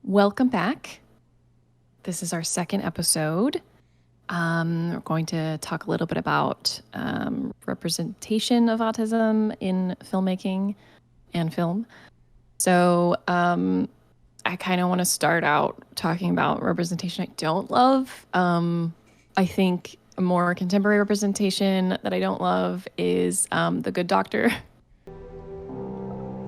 Welcome back. This is our second episode. We're going to talk a little bit about representation of autism in filmmaking and film. So I kind of want to start out talking about representation I don't love. I think a more contemporary representation that I don't love is The Good Doctor.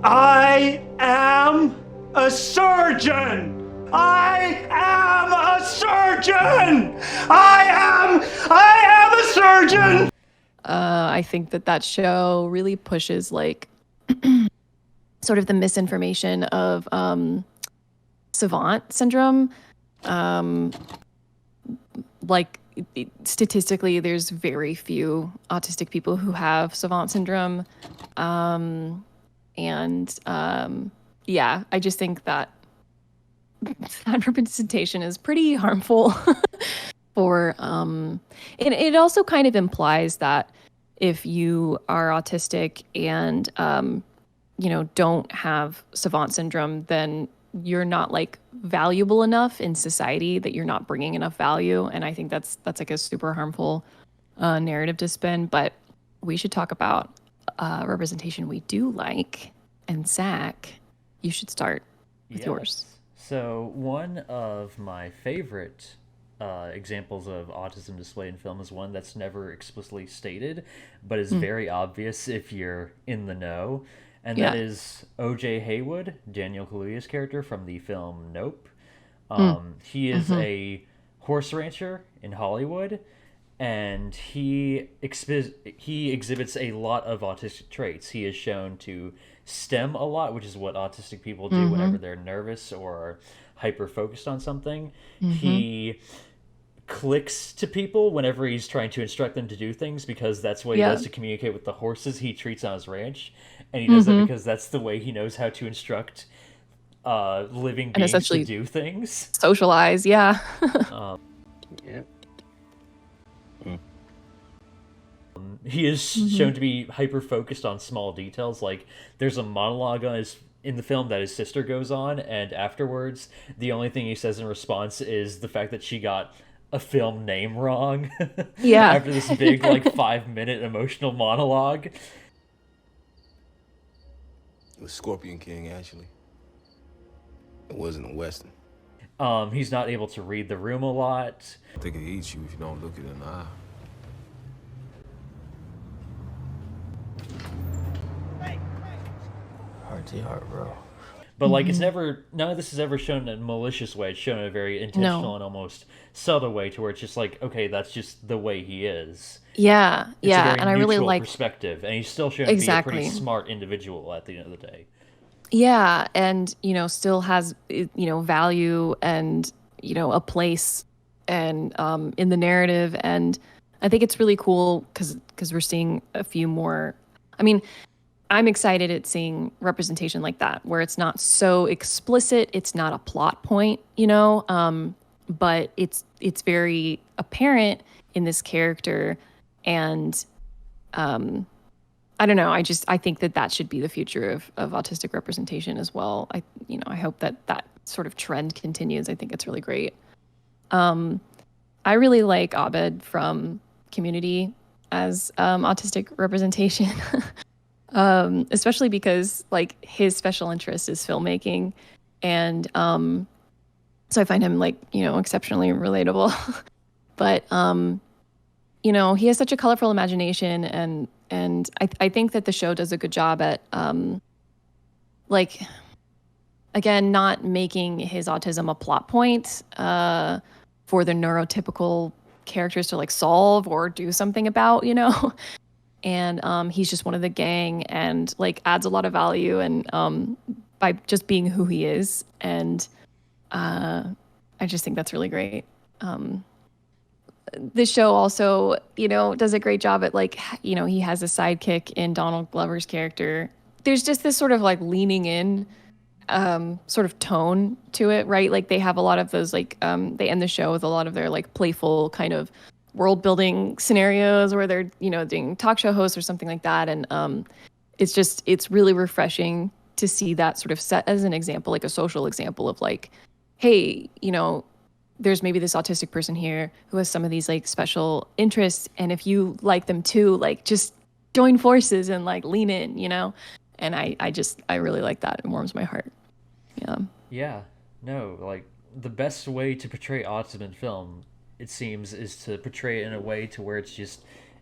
I am a surgeon! I am a surgeon! I am a surgeon! I think that show really pushes like sort of the misinformation of savant syndrome. Statistically, there's very few autistic people who have savant syndrome. I just think that representation is pretty harmful for it also kind of implies that if you are autistic and don't have savant syndrome, then you're not like valuable enough in society, that you're not bringing enough value. And I think that's like a super harmful narrative to spin. But we should talk about representation we do like. And Zach, you should start with yours. So one of my favorite examples of autism displayed in film is one that's never explicitly stated, but is very obvious if you're in the know. And that is O.J. Haywood, Daniel Kaluuya's character from the film Nope. He is a horse rancher in Hollywood, and he exhibits a lot of autistic traits. He is shown to stem a lot, which is what autistic people do whenever they're nervous or hyper focused on something. He clicks to people whenever he's trying to instruct them to do things, because that's what he does to communicate with the horses he treats on his ranch. And he does that because that's the way he knows how to instruct living beings to do things. Socialize, yeah. He is shown to be hyper focused on small details. Like there's a monologue in the film that his sister goes on, and afterwards the only thing he says in response is the fact that she got a film name wrong. Yeah. After this big 5-minute emotional monologue. It was Scorpion King, actually. It wasn't a Western. He's not able to read the room a lot. I think it eats you if you don't look it in the eye. Heart to heart, bro. But it's never, none of this is ever shown in a malicious way. It's shown in a very intentional and almost subtle way, to where it's just like, okay, that's just the way he is. Yeah, It's a very and I really like perspective, and he's still shown to be a pretty smart individual at the end of the day. Yeah, and still has value and a place and in the narrative, and I think it's really cool because we're seeing a few more. I mean, I'm excited at seeing representation like that, where it's not so explicit, it's not a plot point, but it's very apparent in this character, and I don't know. I think that should be the future of autistic representation as well. I hope that sort of trend continues. I think it's really great. I really like Abed from Community as autistic representation, especially because his special interest is filmmaking, and so I find him exceptionally relatable. But he has such a colorful imagination, and I think that the show does a good job at again, not making his autism a plot point for the neurotypical characters to solve or do something about, and he's just one of the gang, and adds a lot of value, and by just being who he is, and I just think that's really great. This show also, does a great job at he has a sidekick in Donald Glover's character. There's just this sort of leaning in sort of tone to it, right? They have a lot of those they end the show with a lot of their playful kind of world building scenarios where they're doing talk show hosts or something like that, and it's really refreshing to see that sort of set as an example, a social example of hey, there's maybe this autistic person here who has some of these like special interests, and if you like them too, like just join forces and like lean in, And I really like that. It warms my heart. Yeah. Yeah, no, like the best way to portray autism in film, it seems, is to portray it in a way to where it's just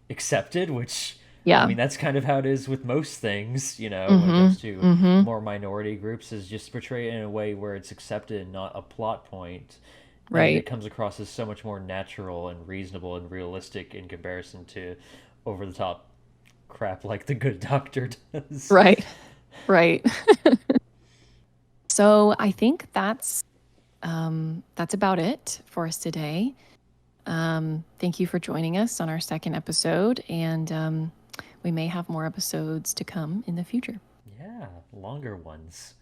accepted, which I Yeah. mean that's kind of how it is with most things, when it Mm-hmm. comes to Mm-hmm. more minority groups, is just portray it in a way where it's accepted and not a plot point. And then it Right. comes across as so much more natural and reasonable and realistic in comparison to over the top crap like the good doctor does. Right. Right. So I think that's about it for us today. Thank you for joining us on our second episode, and we may have more episodes to come in the future. Yeah, longer ones.